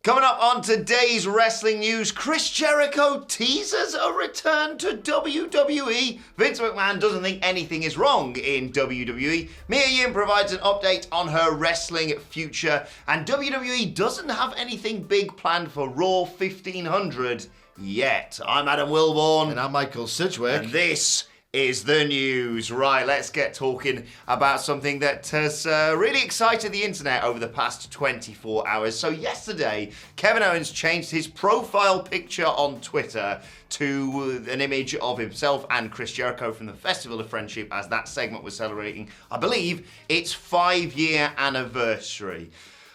Coming up on today's wrestling news, Chris Jericho teases a return to WWE. Vince McMahon doesn't think anything is wrong in WWE. Mia Yim provides an update on her wrestling future. And WWE doesn't have anything big planned for Raw 1500 yet. I'm Adam Wilborn. And I'm Michael Sidgwick. And this is the news. Right, let's get talking about something that has really excited the internet over the past 24 hours. So yesterday, Kevin Owens changed his profile picture on Twitter to an image of himself and Chris Jericho from the Festival of Friendship as that segment was celebrating, I believe, its 5-year anniversary.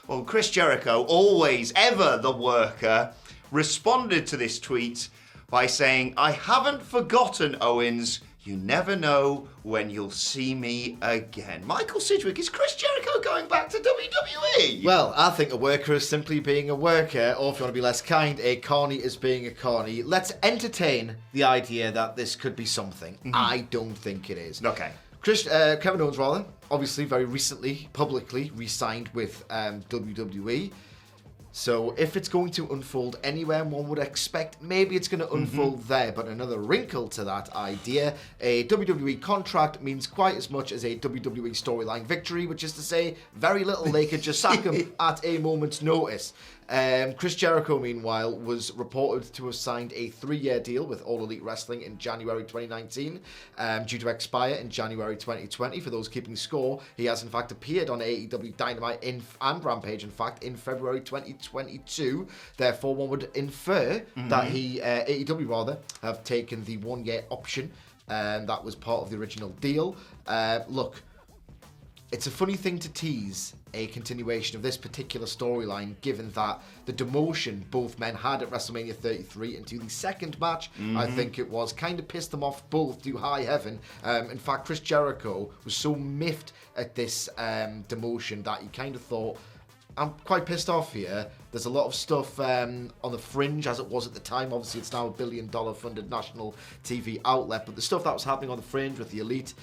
Well, Chris Jericho, always, ever the worker, responded to this tweet by saying, "I haven't forgotten, Owens. You never know when you'll see me again." Michael Sidgwick, is Chris Jericho going back to WWE? Well, I think a worker is simply being a worker, or if you want to be less kind, a carny is being a carny. Let's entertain the idea that this could be something. I don't think it is. Okay. Kevin Owens, obviously very recently, publicly re-signed with WWE. So if it's going to unfold anywhere, one would expect maybe it's going to unfold there. But another wrinkle to that idea, a WWE contract means quite as much as a WWE storyline victory, which is to say very little. They could just sack him at a moment's notice. Chris Jericho, meanwhile, was reported to have signed a 3-year deal with All Elite Wrestling in January 2019, due to expire in January 2020. For those keeping score, he has in fact appeared on AEW Dynamite and Rampage, in fact, in February 2022. Therefore, one would infer that AEW have taken the 1-year option, and that was part of the original deal. Look, it's a funny thing to tease a continuation of this particular storyline, given that the demotion both men had at WrestleMania 33 into the second match, I think it was, kind of pissed them off both to high heaven. In fact, Chris Jericho was so miffed at this demotion that he kind of thought, I'm quite pissed off here. There's a lot of stuff on the fringe, as it was at the time. Obviously, it's now a $1 billion funded national TV outlet. But the stuff that was happening on the fringe with the Elite,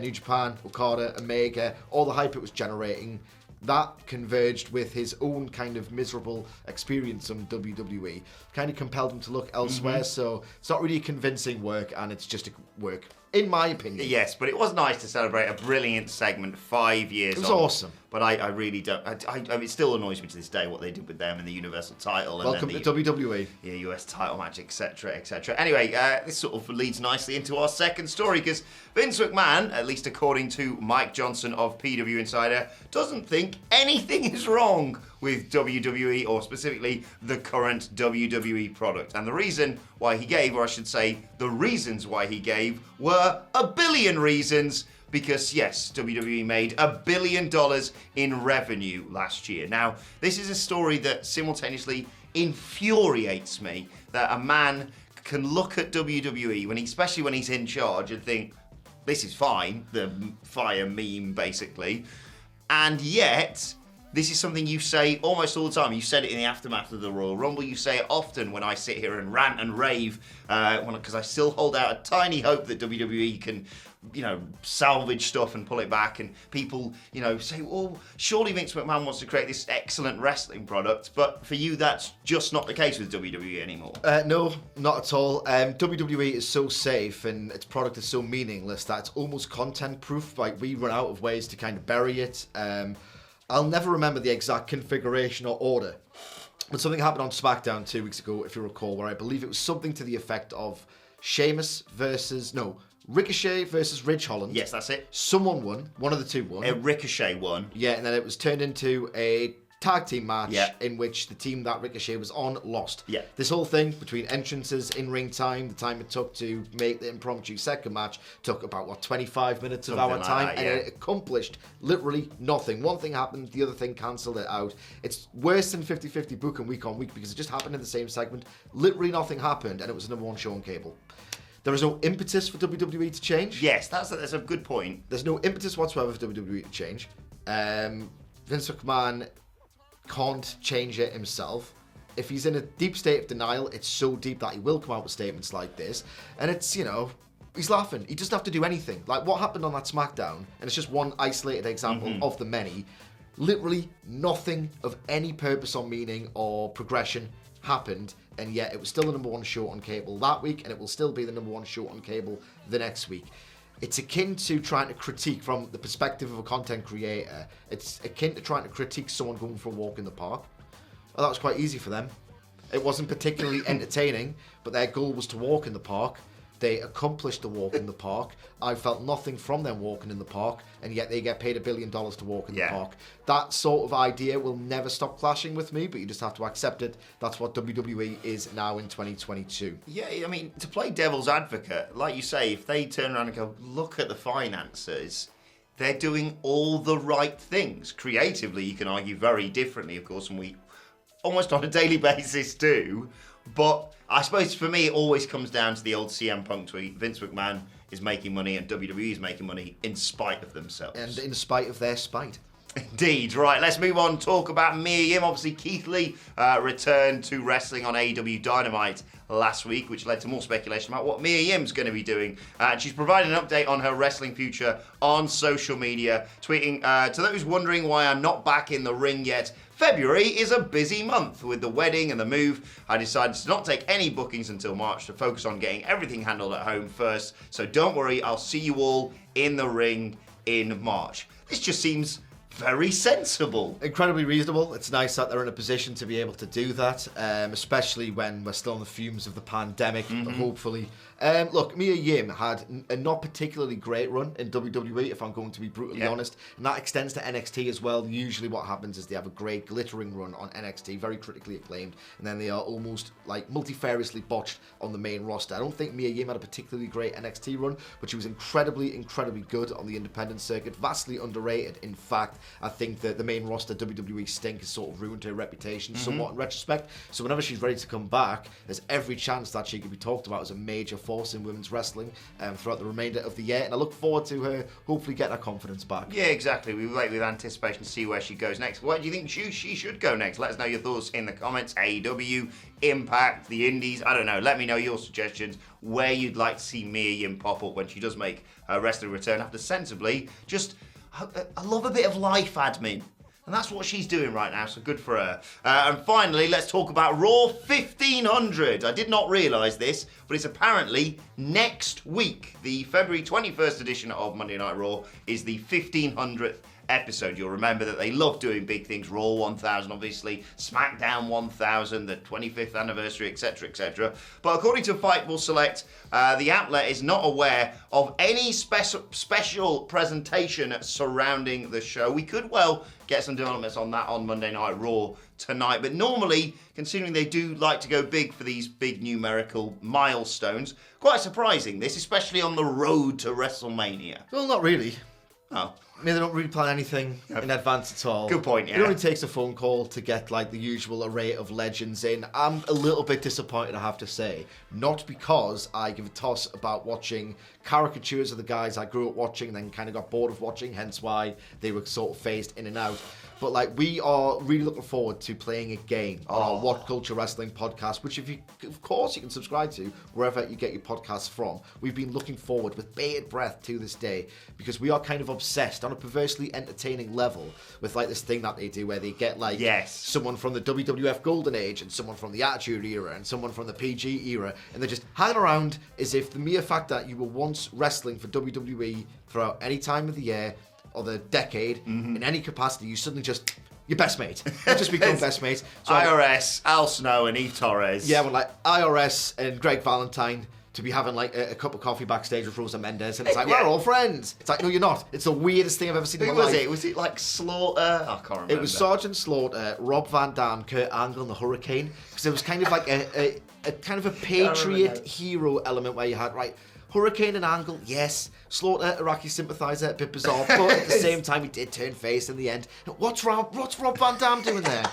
New Japan, Okada, Omega, all the hype it was generating, that converged with his own kind of miserable experience on WWE. Kind of compelled him to look elsewhere. So it's not really a convincing work, and it's just a work, in my opinion. Yes, but it was nice to celebrate a brilliant segment 5 years on. It was awesome. But I really don't. I mean, it still annoys me to this day what they did with them in the Universal title. And Welcome then to WWE. Yeah, US title match, etc., etc. Anyway, this sort of leads nicely into our second story, because Vince McMahon, at least according to Mike Johnson of PW Insider, doesn't think anything is wrong with WWE, or specifically the current WWE product. And the reason why he gave, or I should say, the reasons why he gave, were a billion reasons. Because yes, WWE made $1 billion in revenue last year. Now, this is a story that simultaneously infuriates me, that a man can look at WWE, especially when he's in charge, and think, this is fine, the fire meme basically, and yet this is something you say almost all the time. You said it in the aftermath of the Royal Rumble. You say it often when I sit here and rant and rave, because I still hold out a tiny hope that WWE can, salvage stuff and pull it back. And people, say, well, surely Vince McMahon wants to create this excellent wrestling product. But for you, that's just not the case with WWE anymore. No, not at all. WWE is so safe and its product is so meaningless that it's almost content proof. Like, we run out of ways to kind of bury it. I'll never remember the exact configuration or order, but something happened on SmackDown 2 weeks ago, if you recall, where I believe it was something to the effect of Ricochet versus Ridge Holland. Yes, that's it. Someone won. One of the two won. Ricochet won. Yeah, and then it was turned into a tag team match in which the team that Ricochet was on lost. Yeah. This whole thing between entrances, in-ring time, the time it took to make the impromptu second match took about, 25 minutes of our time, and it accomplished literally nothing. One thing happened, the other thing cancelled it out. It's worse than 50-50 booking week on week, because it just happened in the same segment. Literally nothing happened, and it was the number one show on cable. There is no impetus for WWE to change. Yes, that's a good point. There's no impetus whatsoever for WWE to change. Vince McMahon can't change it himself. If he's in a deep state of denial, it's so deep that he will come out with statements like this. And it's, he's laughing. He doesn't have to do anything. Like what happened on that SmackDown, and it's just one isolated example of the many. Literally nothing of any purpose or meaning or progression happened, and yet it was still the number one show on cable that week, and it will still be the number one show on cable the next week. It's akin to trying to critique from the perspective of a content creator. It's akin to trying to critique someone going for a walk in the park. Well, that was quite easy for them. It wasn't particularly entertaining, but their goal was to walk in the park. They accomplished the walk in the park. I felt nothing from them walking in the park, and yet they get paid $1 billion to walk in the park. That sort of idea will never stop clashing with me, but you just have to accept it. That's what WWE is now in 2022. Yeah, I mean, to play devil's advocate, like you say, if they turn around and go, look at the finances, they're doing all the right things. Creatively, you can argue very differently, of course, and we almost on a daily basis do. But I suppose for me, it always comes down to the old CM Punk tweet. Vince McMahon is making money and WWE is making money in spite of themselves. And in spite of their spite. Indeed. Right, let's move on. Talk about Mia Yim. Obviously, Keith Lee returned to wrestling on AEW Dynamite last week, which led to more speculation about what Mia Yim's going to be doing. And she's provided an update on her wrestling future on social media, tweeting, to those wondering why I'm not back in the ring yet, February is a busy month with the wedding and the move. I decided to not take any bookings until March to focus on getting everything handled at home first. So don't worry, I'll see you all in the ring in March. This just seems very sensible. Incredibly reasonable. It's nice that they're in a position to be able to do that, especially when we're still in the fumes of the pandemic, hopefully. Look, Mia Yim had a not particularly great run in WWE, if I'm going to be brutally honest, and that extends to NXT as well. Usually what happens is they have a great glittering run on NXT, very critically acclaimed, and then they are almost like multifariously botched on the main roster. I don't think Mia Yim had a particularly great NXT run, but she was incredibly good on the independent circuit, vastly underrated. In fact, I think that the main roster WWE stink has sort of ruined her reputation somewhat in retrospect, so whenever she's ready to come back, there's every chance that she could be talked about as a major force in women's wrestling throughout the remainder of the year, and I look forward to her hopefully getting her confidence back. Yeah, exactly. We wait with anticipation to see where she goes next. Where do you think she should go next? Let us know your thoughts in the comments. AEW, Impact, the Indies, I don't know. Let me know your suggestions where you'd like to see Mia Yim pop up when she does make her wrestling return after sensibly just I love a bit of life admin. And that's what she's doing right now, so good for her. And finally, let's talk about Raw 1500. I did not realise this, but it's apparently next week. The February 21st edition of Monday Night Raw is the 1500th episode. You'll remember that they love doing big things. Raw 1000, obviously. SmackDown 1000, the 25th anniversary, etc., etc. But according to Fightful Select, the outlet is not aware of any special presentation surrounding the show. We could well get some developments on that on Monday Night Raw tonight. But normally, considering they do like to go big for these big numerical milestones, quite surprising this, especially on the road to WrestleMania. Well, not really. Oh. I mean, they don't really plan anything in advance at all. Good point, yeah. It only takes a phone call to get like the usual array of legends in. I'm a little bit disappointed, I have to say. Not because I give a toss about watching caricatures of the guys I grew up watching and then kind of got bored of watching, hence why they were sort of phased in and out. But like, we are really looking forward to playing a game on our What Culture Wrestling podcast, which of course you can subscribe to wherever you get your podcasts from. We've been looking forward with bated breath to this day because we are kind of obsessed on a perversely entertaining level with like this thing that they do where they get like someone from the WWF Golden Age and someone from the Attitude Era and someone from the PG era, and they're just hanging around as if the mere fact that you were once wrestling for WWE throughout any time of the year or the decade, in any capacity, you suddenly just, your best mate. You just become best mates. So IRS, Al Snow and Eve Torres. Yeah, well, like IRS and Greg Valentine to be having like a cup of coffee backstage with Rosa Mendes, and it's like, we're all friends. It's like, no, you're not. It's the weirdest thing I've ever seen in my life. Who was it? Was it like Slaughter? I can't remember. It was Sergeant Slaughter, Rob Van Dam, Kurt Angle, and the Hurricane, because it was kind of like a kind of a patriot hero element where you had, right, Hurricane and Angle, yes. Slaughter, Iraqi sympathiser, a bit bizarre, but at the same time, he did turn face in the end. What's Rob Van Dam doing there?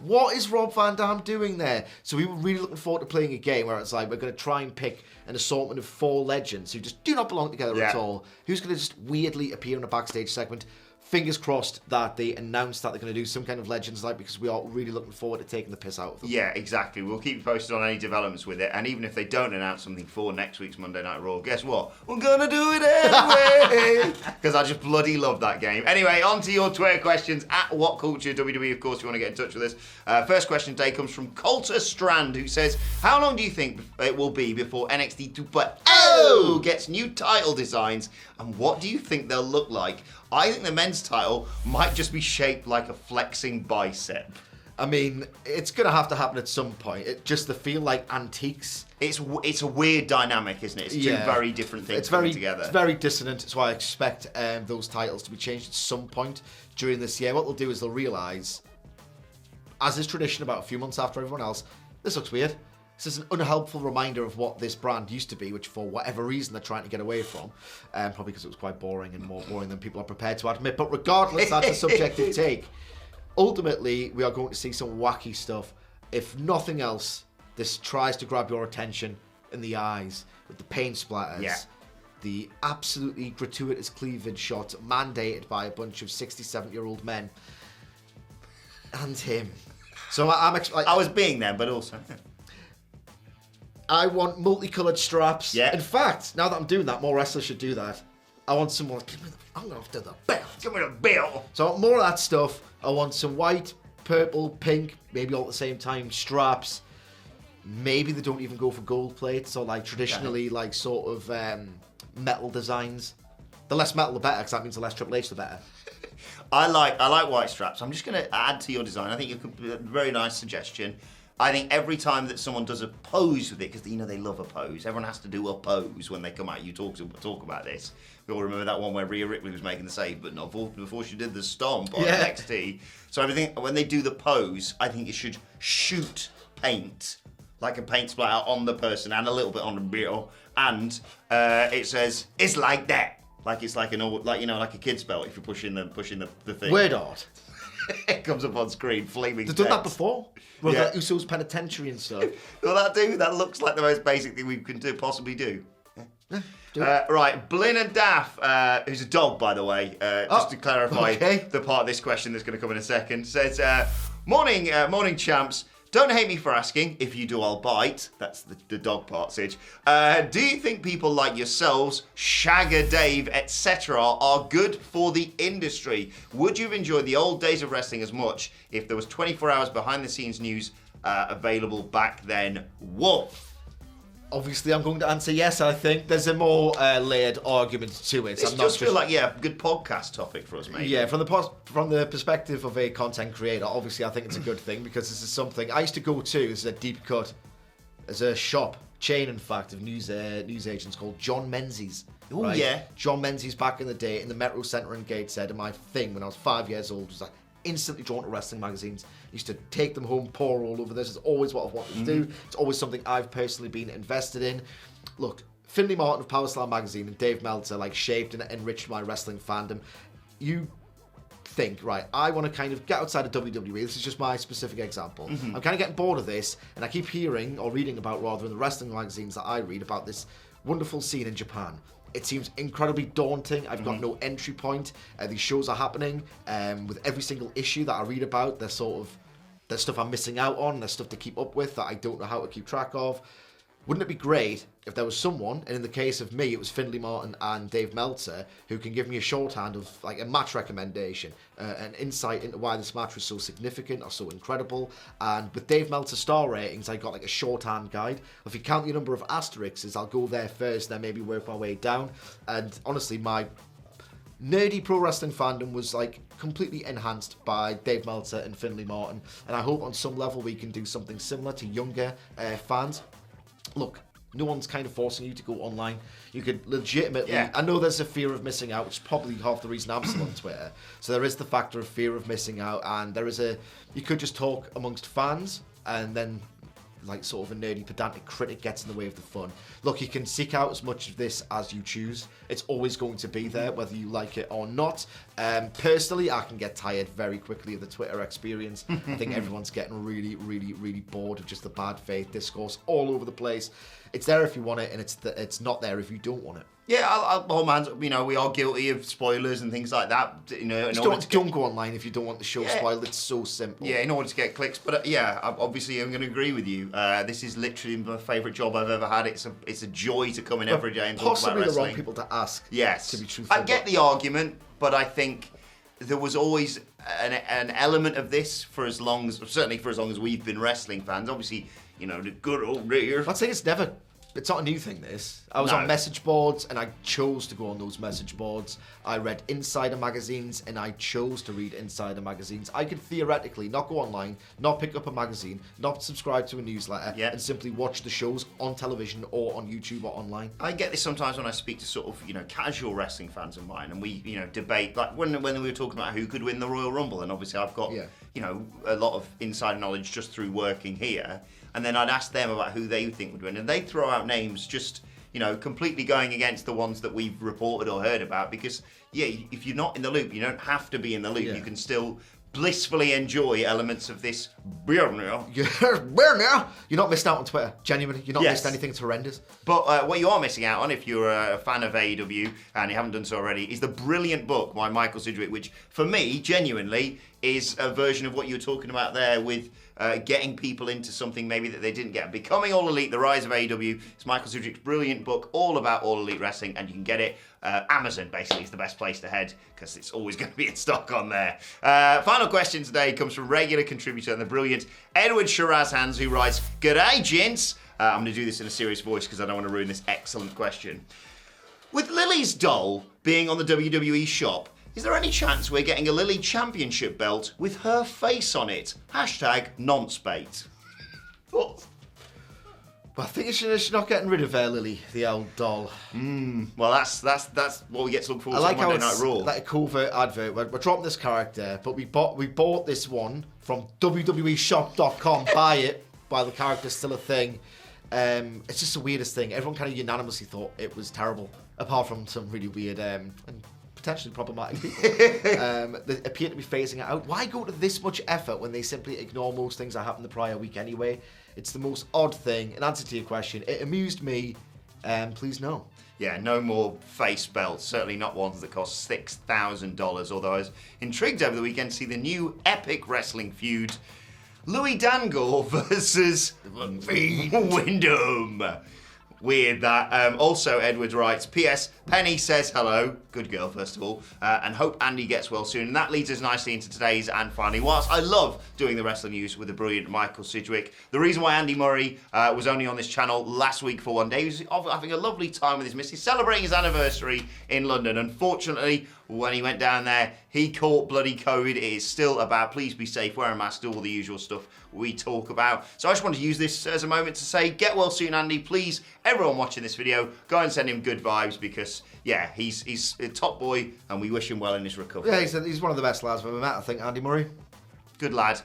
What is Rob Van Dam doing there? So we were really looking forward to playing a game where it's like, we're going to try and pick an assortment of 4 legends who just do not belong together at all. Who's going to just weirdly appear in a backstage segment fingers crossed that they announce that they're going to do some kind of Legends Night, because we are really looking forward to taking the piss out of them. Yeah, exactly. We'll keep you posted on any developments with it. And even if they don't announce something for next week's Monday Night Raw, guess what? We're going to do it anyway! Because I just bloody love that game. Anyway, on to your Twitter questions at WhatCulture WWE, of course, if you want to get in touch with us. First question today comes from Coulter Strand, who says, how long do you think it will be before NXT 2.0 gets new title designs? And what do you think they'll look like? I think the men's title might just be shaped like a flexing bicep. I mean, it's going to have to happen at some point. It just to feel like antiques. It's a weird dynamic, isn't it? It's two very different things coming together. It's very dissonant. That's why I expect those titles to be changed at some point during this year. What they'll do is they'll realise, as is tradition about a few months after everyone else, this looks weird. This is an unhelpful reminder of what this brand used to be, which for whatever reason they're trying to get away from. Probably because it was quite boring and more boring than people are prepared to admit. But regardless, that's a subjective take. Ultimately, we are going to see some wacky stuff. If nothing else, this tries to grab your attention in the eyes with the paint splatters. Yeah. The absolutely gratuitous cleavage shot mandated by a bunch of 67-year-old men. And him. So I was being them, but also... I want multicoloured straps. Yeah. In fact, now that I'm doing that, more wrestlers should do that. I want some more... I'm after the belt. Give me the bill. So I want more of that stuff. I want some white, purple, pink, maybe all at the same time, straps. Maybe they don't even go for gold plates or like traditionally like sort of metal designs. The less metal, the better, because that means the less Triple H, the better. I like white straps. I'm just going to add to your design. I think it could be a very nice suggestion. I think every time that someone does a pose with it, because they love a pose. Everyone has to do a pose when they come out. You talk about this. We all remember that one where Rhea Ripley was making the save, but not before she did the stomp on NXT. So everything when they do the pose, I think it should shoot paint, like a paint splatter on the person and a little bit on the bill, and it says it's like that, like it's like like a kid's belt if you're pushing the thing. Word art. It comes up on screen, flaming. They've done that before. Well, like Usos Penitentiary and stuff. Well, that looks like the most basic thing we can possibly do. Right, Blin and Daff, who's a dog, by the way, just to clarify the part of this question that's going to come in a second, says, morning champs. Don't hate me for asking. If you do, I'll bite. That's the dog part, Sige. Do you think people like yourselves, Shagger Dave, etc., are good for the industry? Would you have enjoyed the old days of wrestling as much if there was 24 hours behind-the-scenes news available back then? Wolf. Obviously, I'm going to answer yes. I think there's a more layered argument to it. This does feel like a good podcast topic for us, maybe. Yeah, from the perspective of a content creator, obviously I think it's a good thing because this is something I used to go to. This is a deep cut. There's a shop chain, in fact, of news agents called John Menzies. Oh right? Yeah, John Menzies back in the day in the Metro Centre in Gateshead. And my thing when I was 5 years old was instantly drawn to wrestling magazines. Used to take them home, pour all over this. It's always what I've wanted to do. It's always something I've personally been invested in. Look, Finley Martin of Power Slam magazine and Dave Meltzer shaped and enriched my wrestling fandom. You think, right, I want to kind of get outside of WWE. This is just my specific example. I'm kind of getting bored of this, and I keep hearing or reading about, rather, in the wrestling magazines that I read about this wonderful scene in Japan. It seems incredibly daunting. I've got no entry point. These shows are happening with every single issue that I read about. There's stuff I'm missing out on. There's stuff to keep up with that I don't know how to keep track of. Wouldn't it be great if there was someone, and in the case of me, it was Finley Martin and Dave Meltzer, who can give me a shorthand of a match recommendation, an insight into why this match was so significant or so incredible. And with Dave Meltzer's star ratings, I got a shorthand guide. If you count the number of asterisks, I'll go there first, then maybe work my way down. And honestly, my nerdy pro wrestling fandom was completely enhanced by Dave Meltzer and Finley Martin. And I hope on some level we can do something similar to younger fans. Look, no one's kind of forcing you to go online. You could legitimately... Yeah. I know there's a fear of missing out, which is probably half the reason I'm still on Twitter. So there is the factor of fear of missing out, and there is you could just talk amongst fans, and then sort of a nerdy, pedantic critic gets in the way of the fun. Look, you can seek out as much of this as you choose. It's always going to be there, whether you like it or not. Personally, I can get tired very quickly of the Twitter experience. I think everyone's getting really, really, really bored of just the bad faith discourse all over the place. It's there if you want it, and it's not there if you don't want it. Yeah, I'll hold my hands up. You know, we are guilty of spoilers and things like that. You know, Don't go online if you don't want the show spoiled. It's so simple. Yeah, in order to get clicks. But obviously, I'm going to agree with you. This is literally my favourite job I've ever had. It's a joy to come in every day and talk about possibly wrestling. the wrong people to ask. Yes, to be truthful. I get the argument, but I think there was always an element of this certainly for as long as we've been wrestling fans. Obviously, you know, the good old days. I'd say it's not a new thing, this. I was on message boards and I chose to go on those message boards. I read insider magazines and I chose to read insider magazines. I could theoretically not go online, not pick up a magazine, not subscribe to a newsletter, and simply watch the shows on television or on YouTube or online. I get this sometimes when I speak to sort of, you know, casual wrestling fans of mine, and we, you know, debate, like when we were talking about who could win the Royal Rumble, and obviously I've got, you know, a lot of insider knowledge just through working here. And then I'd ask them about who they think would win, and they'd throw out names just, you know, completely going against the ones that we've reported or heard about. Because, if you're not in the loop, you don't have to be in the loop. You can still blissfully enjoy elements of this beer now. You're not missing out on Twitter. Genuinely, you're not missed anything. It's horrendous. But what you are missing out on, if you're a fan of AEW and you haven't done so already, is the brilliant book by Michael Sidgwick, which for me, genuinely, is a version of what you were talking about there with getting people into something maybe that they didn't get. Becoming All Elite, The Rise of AEW. It's Michael Sidgwick's brilliant book all about All Elite Wrestling, and you can get it. Amazon, basically, is the best place to head because it's always going to be in stock on there. Final question today comes from regular contributor and the brilliant Edward Shirazhands, who writes, "G'day, gents." I'm going to do this in a serious voice because I don't want to ruin this excellent question. With Lily's doll being on the WWE shop, is there any chance we're getting a Lily Championship belt with her face on it? #nonsbait. Thoughts? But I think she's not getting rid of Lily, the old doll. Well, that's what we get to look forward to like on Monday how Night it's Raw. like a covert advert. We're dropping this character, but we bought this one from WWEshop.com. Buy the character's still a thing. It's just the weirdest thing. Everyone kind of unanimously thought it was terrible, apart from some really weird and potentially problematic people. They appear to be phasing it out. Why go to this much effort when they simply ignore most things that happened the prior week anyway? It's the most odd thing. In answer to your question, it amused me. Please no. Yeah, no more face belts. Certainly not ones that cost $6,000. Although I was intrigued over the weekend to see the new epic wrestling feud, Louis Dangle versus Wyndham. Weird that. Also, Edward writes, P.S. Penny says hello. Good girl, first of all. And hope Andy gets well soon. And that leads us nicely into today's and finally. Whilst I love doing the wrestling news with the brilliant Michael Sidgwick, the reason why Andy Murray was only on this channel last week for one day, he was having a lovely time with his missus, celebrating his anniversary in London. Unfortunately, when he went down there, he caught bloody COVID. It is still about, please be safe, wear a mask, do all the usual stuff we talk about. So I just want to use this as a moment to say, get well soon, Andy. Please, everyone watching this video, go and send him good vibes because, yeah, he's a top boy and we wish him well in his recovery. Yeah, he's one of the best lads I've ever met, I think, Andy Murray. Good lad.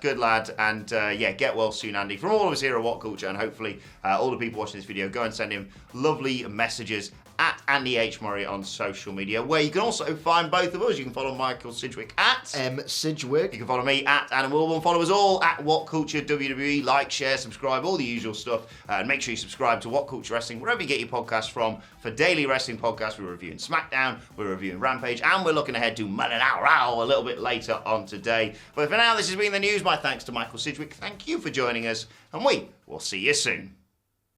And get well soon, Andy. From all of us here at WhatCulture, and hopefully all the people watching this video, go and send him lovely messages at Andy H. Murray on social media, where you can also find both of us. You can follow Michael Sidgwick at Sidgwick. You can follow me at Adam Wilborn. Follow us all at WhatCulture WWE. Like, share, subscribe, all the usual stuff. And make sure you subscribe to WhatCulture Wrestling, wherever you get your podcasts from, for daily wrestling podcasts. We're reviewing SmackDown, we're reviewing Rampage, and we're looking ahead to Monday Night Raw a little bit later on today. But for now, this has been the news. My thanks to Michael Sidgwick. Thank you for joining us, and we will see you soon.